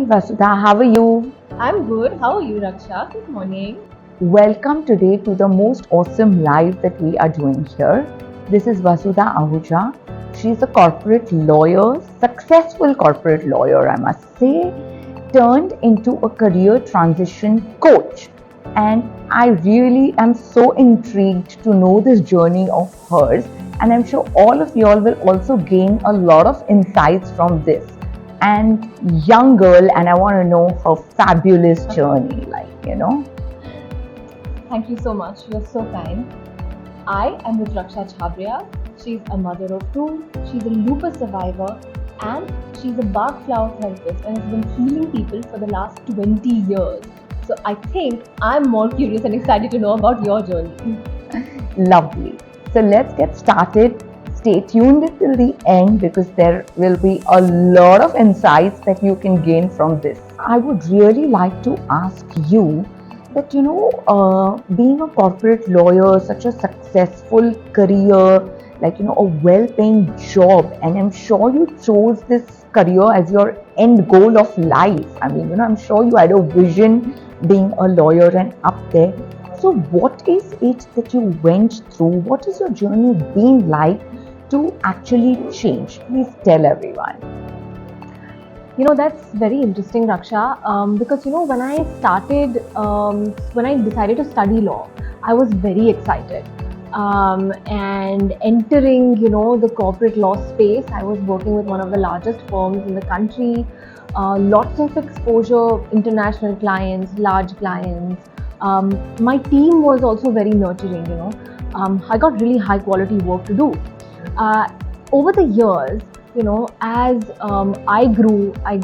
Vasudha, how are you? I'm good. How are you, Raksha? Good morning. Welcome today to the most awesome live that we are doing here. This is Vasudha Ahuja. She's a corporate lawyer, successful corporate lawyer, I must say, turned into a career transition coach. And I really am so intrigued to know this journey of hers. And I'm sure all of y'all will also gain a lot of insights from this. And young girl, and I want to know her fabulous journey, Thank you so much. You're so kind. I am with Raksha Chhabria. She's a mother of two. She's a lupus survivor and she's a Bach flower therapist and has been healing people for the last 20 years. So I think I'm more curious and excited to know about your journey. Lovely. So let's get started. Stay tuned till the end because there will be a lot of insights that you can gain from this. I would really like to ask you that, being a corporate lawyer, such a successful career, a well-paying job, and I'm sure you chose this career as your end goal of life. I mean, I'm sure you had a vision being a lawyer and up there. So what is it that you went through? What has your journey been like to actually change? Please tell everyone. That's very interesting, Raksha, because when I started, when I decided to study law, I was very excited. And entering, the corporate law space, I was working with one of the largest firms in the country, lots of exposure, international clients, large clients. My team was also very nurturing, I got really high quality work to do. Over the years, as I grew, I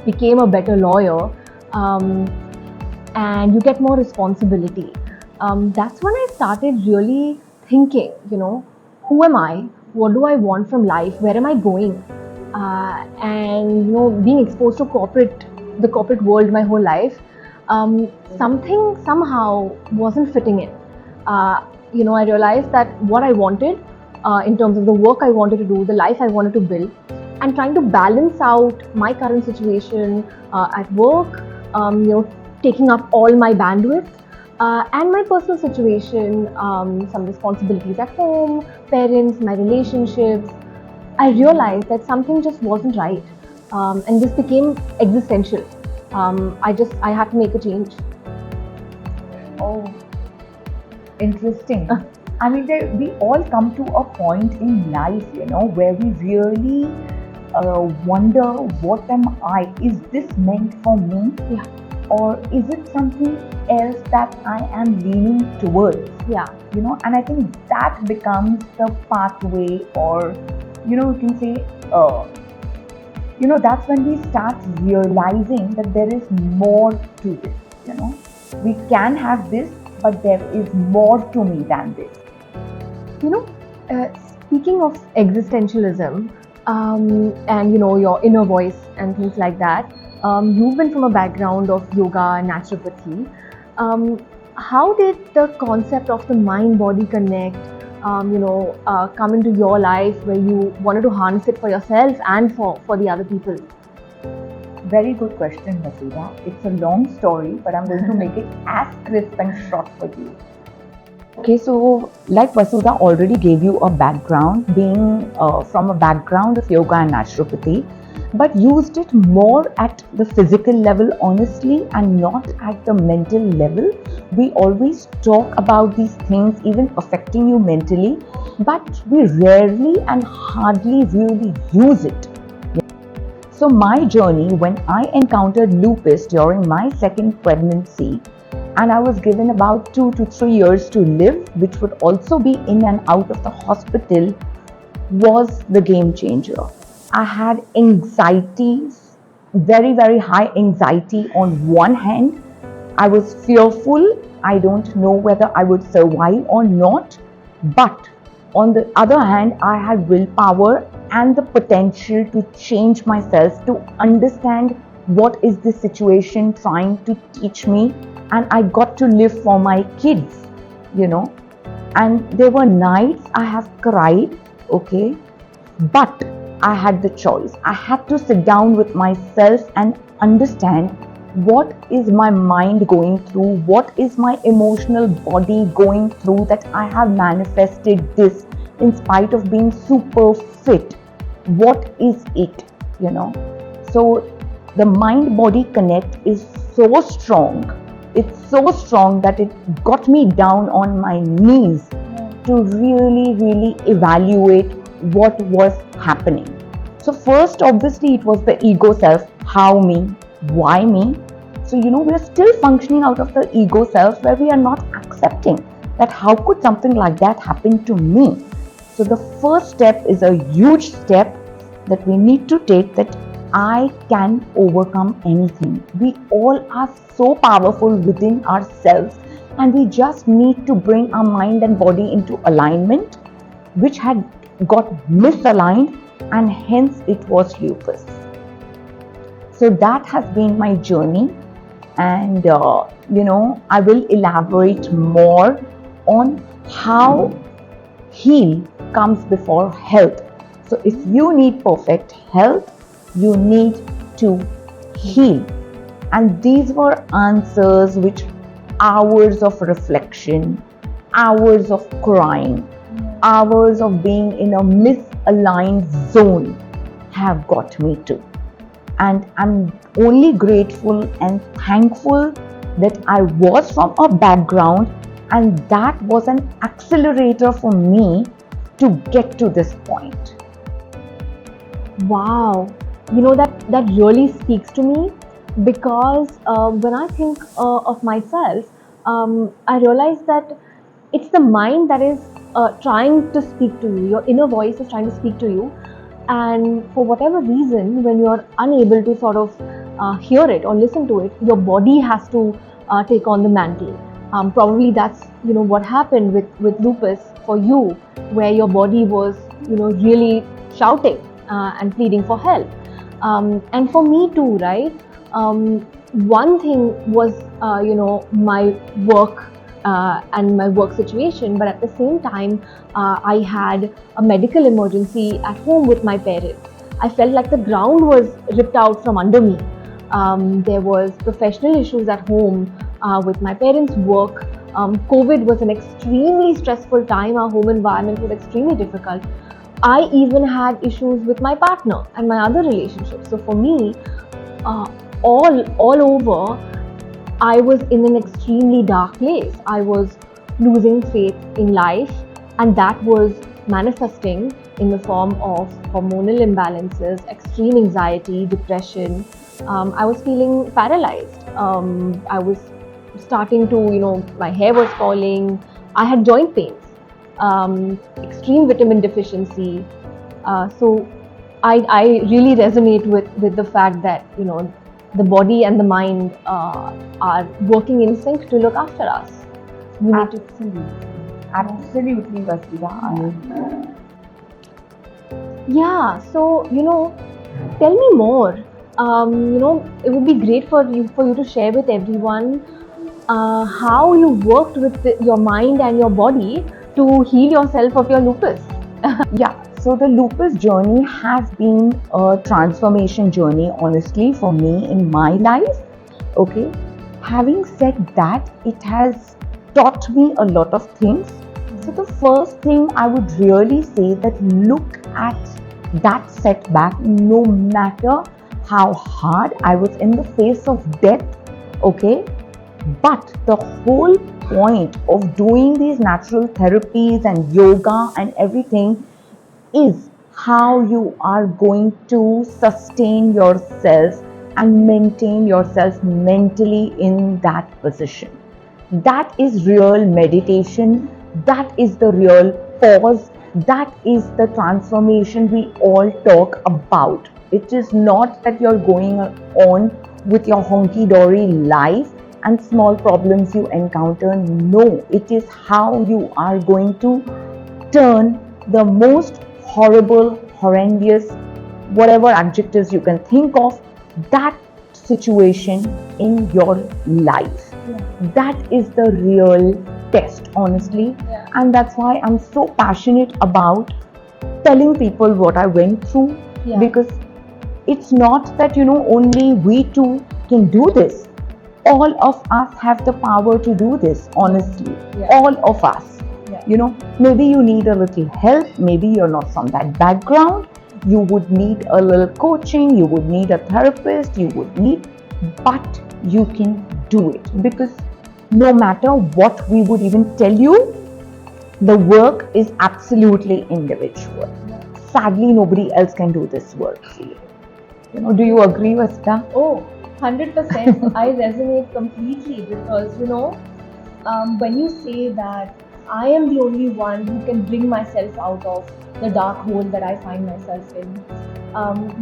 became a better lawyer, and you get more responsibility. That's when I started really thinking, who am I? What do I want from life? Where am I going? And being exposed to the corporate world my whole life, something somehow wasn't fitting in. I realized that what I wanted, in terms of the work I wanted to do, the life I wanted to build, and trying to balance out my current situation at work, taking up all my bandwidth, and my personal situation, some responsibilities at home, parents, my relationships. I realized that something just wasn't right, and this became existential. I had to make a change. Oh, interesting. I mean, we all come to a point in life, where we really wonder, what am I? Is this meant for me? Yeah. Or is it something else that I am leaning towards? Yeah. And I think that becomes the pathway, or, you can say, that's when we start realizing that there is more to this, We can have this, but there is more to me than this. Speaking of existentialism, and your inner voice and things like that, you've been from a background of yoga and naturopathy. How did the concept of the mind-body connect, come into your life, where you wanted to harness it for yourself and for the other people? Very good question, Vasudha. It's a long story, but I'm going to make it as crisp and short for you. Okay, so like Vasudha already gave you a background, being from a background of yoga and naturopathy, but used it more at the physical level, honestly, and not at the mental level. We always talk about these things even affecting you mentally, but we rarely and hardly really use it. So my journey, when I encountered lupus during my second pregnancy, and I was given about 2 to 3 years to live, which would also be in and out of the hospital, was the game changer. I had anxieties, very, very high anxiety on one hand. I was fearful. I don't know whether I would survive or not. But on the other hand, I had willpower and the potential to change myself, to understand what is this situation trying to teach me. And I got to live for my kids, And there were nights I have cried, okay, but I had the choice. I had to sit down with myself and understand what is my mind going through, what is my emotional body going through, that I have manifested this in spite of being super fit. What is it, you know? So the mind body connect is so strong. It's so strong that it got me down on my knees to really evaluate what was happening. So first, obviously, it was the ego self. How me? Why me? So, we're still functioning out of the ego self, where we are not accepting that how could something like that happen to me. So the first step is a huge step that we need to take, that I can overcome anything. We all are so powerful within ourselves, and we just need to bring our mind and body into alignment, which had got misaligned, and hence it was lupus. So that has been my journey, and I will elaborate more on how heal comes before health. So if you need perfect health, you need to heal. And these were answers which hours of reflection, hours of crying, hours of being in a misaligned zone have got me to. And I'm only grateful and thankful that I was from a background, and that was an accelerator for me to get to this point. Wow, that really speaks to me, because when I think of myself, I realize that it's the mind that is trying to speak to you. Your inner voice is trying to speak to you, and for whatever reason, when you're unable to sort of hear it or listen to it, your body has to take on the mantle. Probably that's what happened with lupus for you, where your body was really shouting and pleading for help. And for me too, right? One thing was my work and my work situation, but at the same time I had a medical emergency at home with my parents. I felt like the ground was ripped out from under me. There was professional issues at home with my parents' work. COVID was an extremely stressful time. Our home environment was extremely difficult. I even had issues with my partner and my other relationships. So for me, all over, I was in an extremely dark place. I was losing faith in life, and that was manifesting in the form of hormonal imbalances, extreme anxiety, depression. I was feeling paralyzed. I was starting to, my hair was falling. I had joint pains, extreme vitamin deficiency. So I really resonate with the fact that, the body and the mind are working in sync to look after us. Absolutely, Vasudha. Yeah, so tell me more. It would be great for you to share with everyone how you worked with your mind and your body to heal yourself of your lupus. Yeah, so the lupus journey has been a transformation journey, honestly, for me in my life. Okay, having said that, it has taught me a lot of things. So the first thing I would really say, that look at that setback, no matter how hard I was in the face of death. Okay, but the whole point of doing these natural therapies and yoga and everything is how you are going to sustain yourself and maintain yourself mentally in that position. That is real meditation. That is the real pause. That is the transformation we all talk about. It is not that you're going on with your honky-dory life and small problems you encounter. No, it is how you are going to turn the most horrible, horrendous, whatever adjectives you can think of, that situation in your life. That is the real test, honestly. And that's why I'm so passionate about telling people what I went through, Yeah. Because it's not that, only we two can do this. All of us have the power to do this, honestly. Yeah. All of us. Yeah. Maybe you need a little help, maybe you're not from that background, you would need a little coaching, you would need a therapist, but you can do it. Because no matter what we would even tell you, the work is absolutely individual. Sadly, nobody else can do this work for you. Do you agree, Vasudha? Oh, 100%. I resonate completely because, when you say that I am the only one who can bring myself out of the dark hole that I find myself in,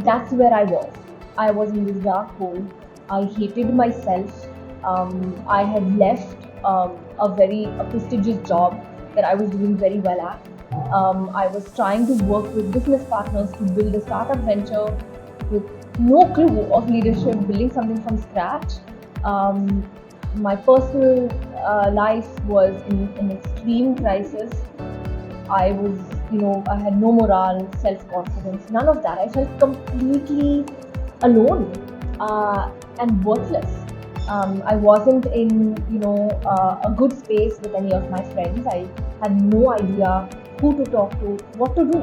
that's where I was. I was in this dark hole. I hated myself. I had left a prestigious job that I was doing very well at. I was trying to work with business partners to build a startup venture with no clue of leadership, building something from scratch. My personal life was in extreme crisis. I was, I had no morale, self-confidence, none of that. I felt completely alone and worthless. I wasn't in, a good space with any of my friends. I had no idea who to talk to, what to do.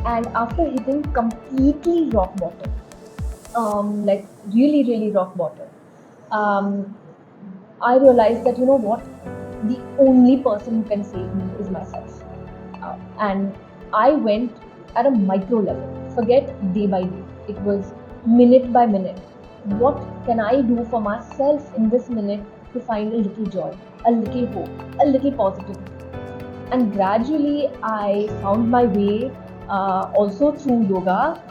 And after hitting completely rock bottom, like really, really rock bottom, I realized that, the only person who can save me is myself. And I went at a micro level, forget day by day. It was minute by minute. What can I do for myself in this minute to find a little joy, a little hope, a little positivity? And gradually I found my way also through yoga,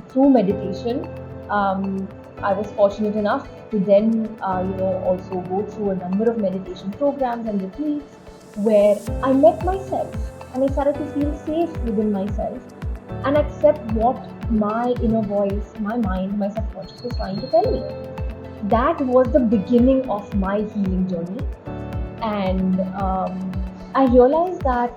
through meditation. I was fortunate enough to then, also go through a number of meditation programs and retreats where I met myself and I started to feel safe within myself and accept what my inner voice, my mind, my subconscious was trying to tell me. That was the beginning of my healing journey. And I realized that,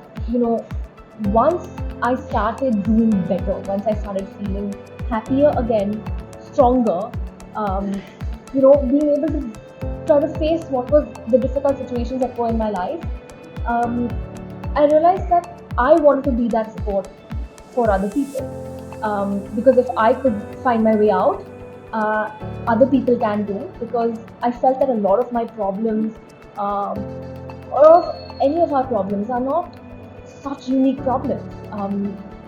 once I started doing better, once I started feeling happier again, stronger, being able to try to face what was the difficult situations that were in my life, I realized that I wanted to be that support for other people. Because if I could find my way out, other people can too. Because I felt that a lot of my problems, or any of our problems, are not such unique problems.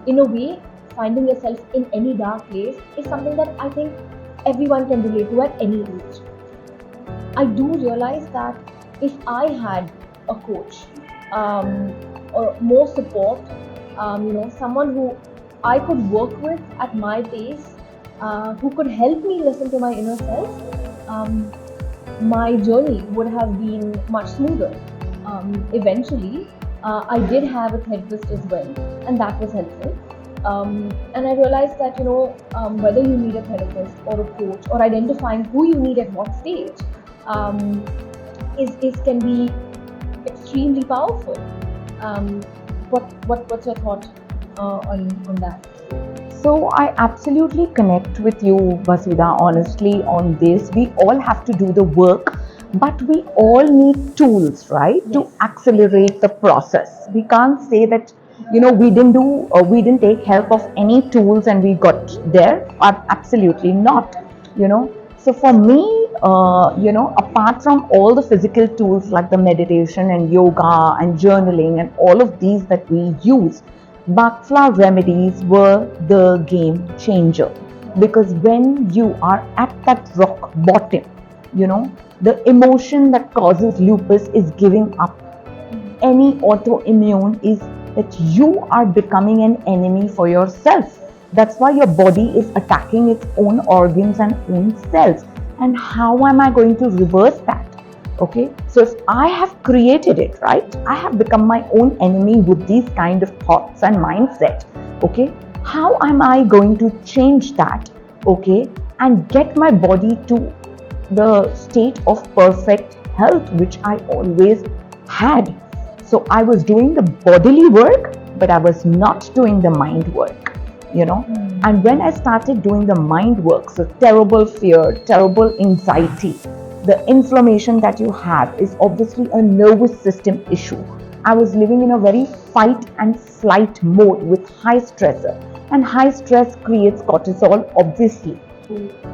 In a way, finding yourself in any dark place is something that I think everyone can relate to at any age. I do realize that if I had a coach, or more support, someone who I could work with at my pace, who could help me listen to my inner self, my journey would have been much smoother. Eventually, I did have a therapist as well, and that was helpful. And I realized that, whether you need a therapist or a coach, or identifying who you need at what stage, is can be extremely powerful. What's your thought on that? So I absolutely connect with you, Vasudha, honestly, on this. We all have to do the work, but we all need tools, right? Yes. To accelerate the process. We can't say that, we didn't take help of any tools and we got there. Absolutely not, So for me, apart from all the physical tools like the meditation and yoga and journaling and all of these that we use, Bach remedies were the game changer. Because when you are at that rock bottom, the emotion that causes lupus is giving up. Any autoimmune is that you are becoming an enemy for yourself. That's why your body is attacking its own organs and own cells. And how am I going to reverse that? Okay, so if I have created it, right, I have become my own enemy with these kind of thoughts and mindset. Okay, how am I going to change that? Okay, and get my body to the state of perfect health, which I always had. So I was doing the bodily work, but I was not doing the mind work. And when I started doing the mind work, so terrible fear, terrible anxiety, the inflammation that you have is obviously a nervous system issue. I was living in a very fight and flight mode with high stressor, and high stress creates cortisol, obviously.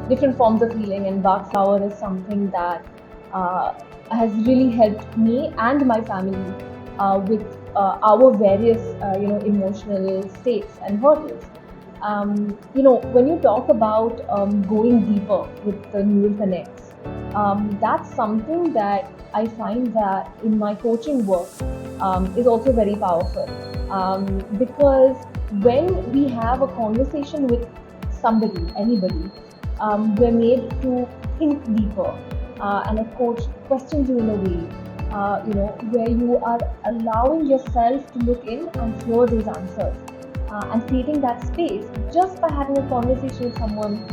Different forms of healing, and Bach flower is something that has really helped me and my family with our various emotional states and hurdles. When you talk about going deeper with the neural connects, that's something that I find that in my coaching work is also very powerful, because when we have a conversation with somebody, anybody, we're made to think deeper, and a coach questions you in a way, where you are allowing yourself to look in and hear those answers, and creating that space just by having a conversation with someone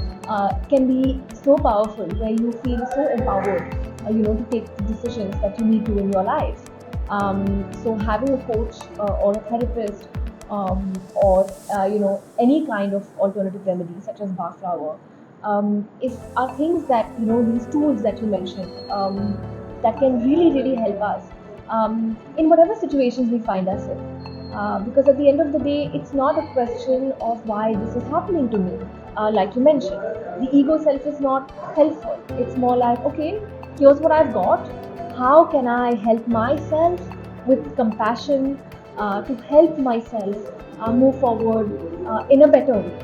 can be so powerful, where you feel so empowered, to take the decisions that you need to in your life. So having a coach or a therapist, or any kind of alternative remedy such as Bach flower, are things that, these tools that you mentioned, that can really help us in whatever situations we find ourselves in. Because at the end of the day, it's not a question of why this is happening to me. Like you mentioned, the ego self is not helpful. It's more like, okay, here's what I've got. How can I help myself with compassion to help myself move forward in a better way?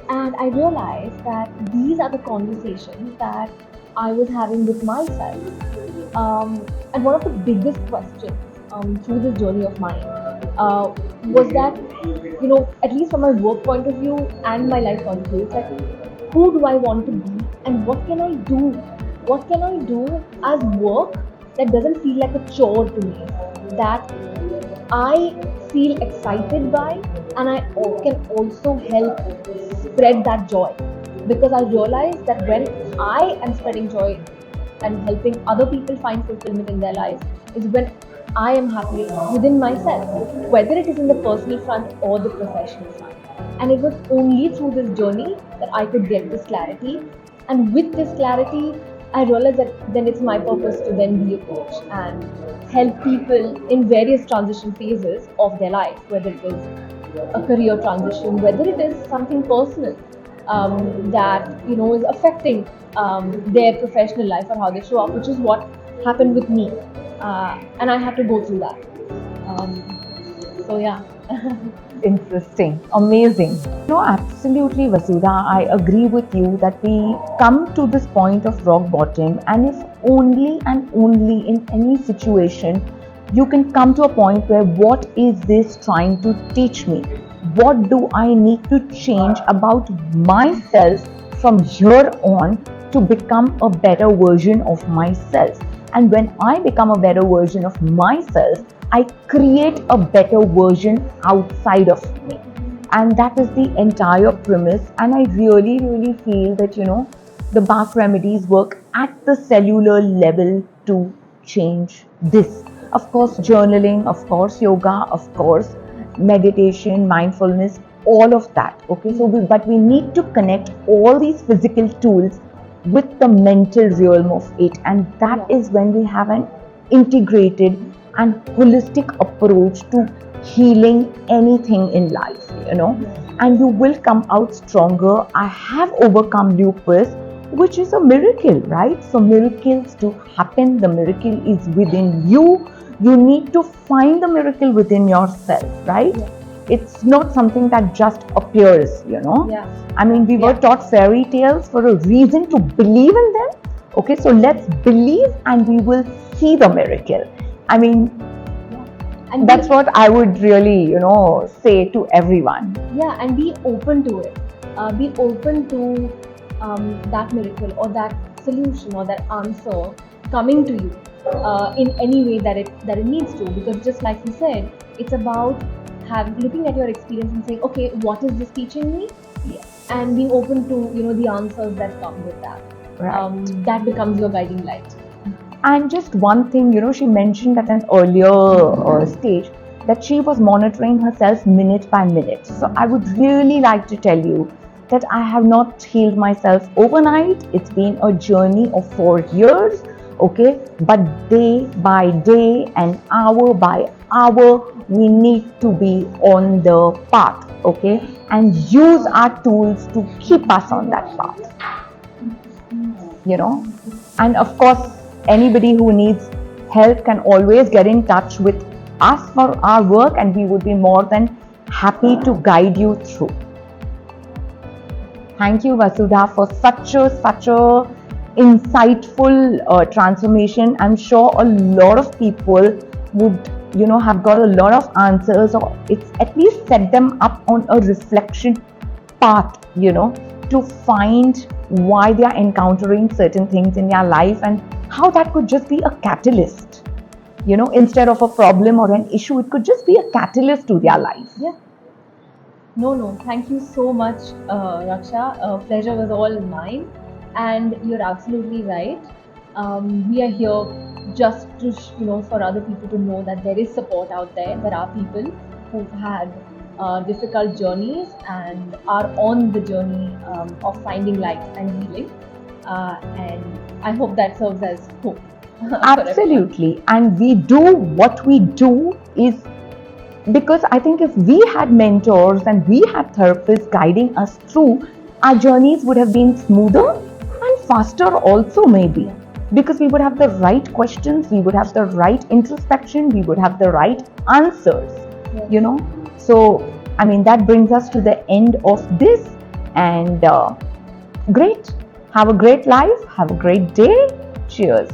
And I realized that these are the conversations that I was having with myself. And one of the biggest questions through this journey of mine was that, at least from my work point of view and my life point of view, it's like, who do I want to be and what can I do? What can I do as work that doesn't feel like a chore to me, that I feel excited by, and I can also help spread that joy? Because I realized that when I am spreading joy and helping other people find fulfillment in their lives is when I am happy within myself, whether it is in the personal front or the professional front. And it was only through this journey that I could get this clarity. And with this clarity, I realized that then it's my purpose to then be a coach and help people in various transition phases of their life, whether it is a career transition, whether it is something personal that is affecting their professional life or how they show up, which is what happened with me, and I had to go through that. So yeah. Interesting, amazing. No, absolutely, Vasudha. I agree with you that we come to this point of rock bottom, and if only and only in any situation you can come to a point where what is this trying to teach me? What do I need to change about myself from here on to become a better version of myself? And when I become a better version of myself, I create a better version outside of me. And that is the entire premise. And I really feel that, the Bach remedies work at the cellular level to change this. Of course, journaling, of course, yoga, of course, meditation, mindfulness, all of that. Okay, so but we need to connect all these physical tools with the mental realm of it, and that is when we have an integrated and holistic approach to healing anything in life, and you will come out stronger. I have overcome lupus, which is a miracle, right? So miracles do happen. The miracle is within you. You need to find the miracle within yourself, right? It's not something that just appears, I mean, we were taught fairy tales for a reason, to believe in them. Okay, so let's believe and we will see the miracle. I mean, and that's what I would really, say to everyone. Yeah, and be open to it. Be open to that miracle or that solution or that answer coming to you in any way that it needs to. Because just like you said, it's about looking at your experience and saying, okay, what is this teaching me? Yes. And being open to the answers that come with that. Right. That becomes your guiding light. And just one thing, she mentioned at an earlier stage that she was monitoring herself minute by minute. So I would really like to tell you that I have not healed myself overnight. It's been a journey of 4 years, okay? But day by day and hour by hour, we need to be on the path, okay? And use our tools to keep us on that path, you know? And of course, anybody who needs help can always get in touch with us for our work, and we would be more than happy to guide you through. Thank you, Vasudha, for such a insightful transformation. I'm sure a lot of people would, have got a lot of answers, or it's at least set them up on a reflection path, to find why they are encountering certain things in their life and how that could just be a catalyst. Instead of a problem or an issue, it could just be a catalyst to their life. Yeah. No. Thank you so much, Raksha. Pleasure was all mine. And you're absolutely right. We are here just to, for other people to know that there is support out there. There are people who've had difficult journeys and are on the journey of finding light and healing. And I hope that serves as hope. Absolutely. And we do what we do is because I think if we had mentors and we had therapists guiding us through, our journeys would have been smoother and faster also, maybe. Because we would have the right questions, we would have the right introspection, we would have the right answers, Yes. So, that brings us to the end of this. And great. Have a great life. Have a great day. Cheers.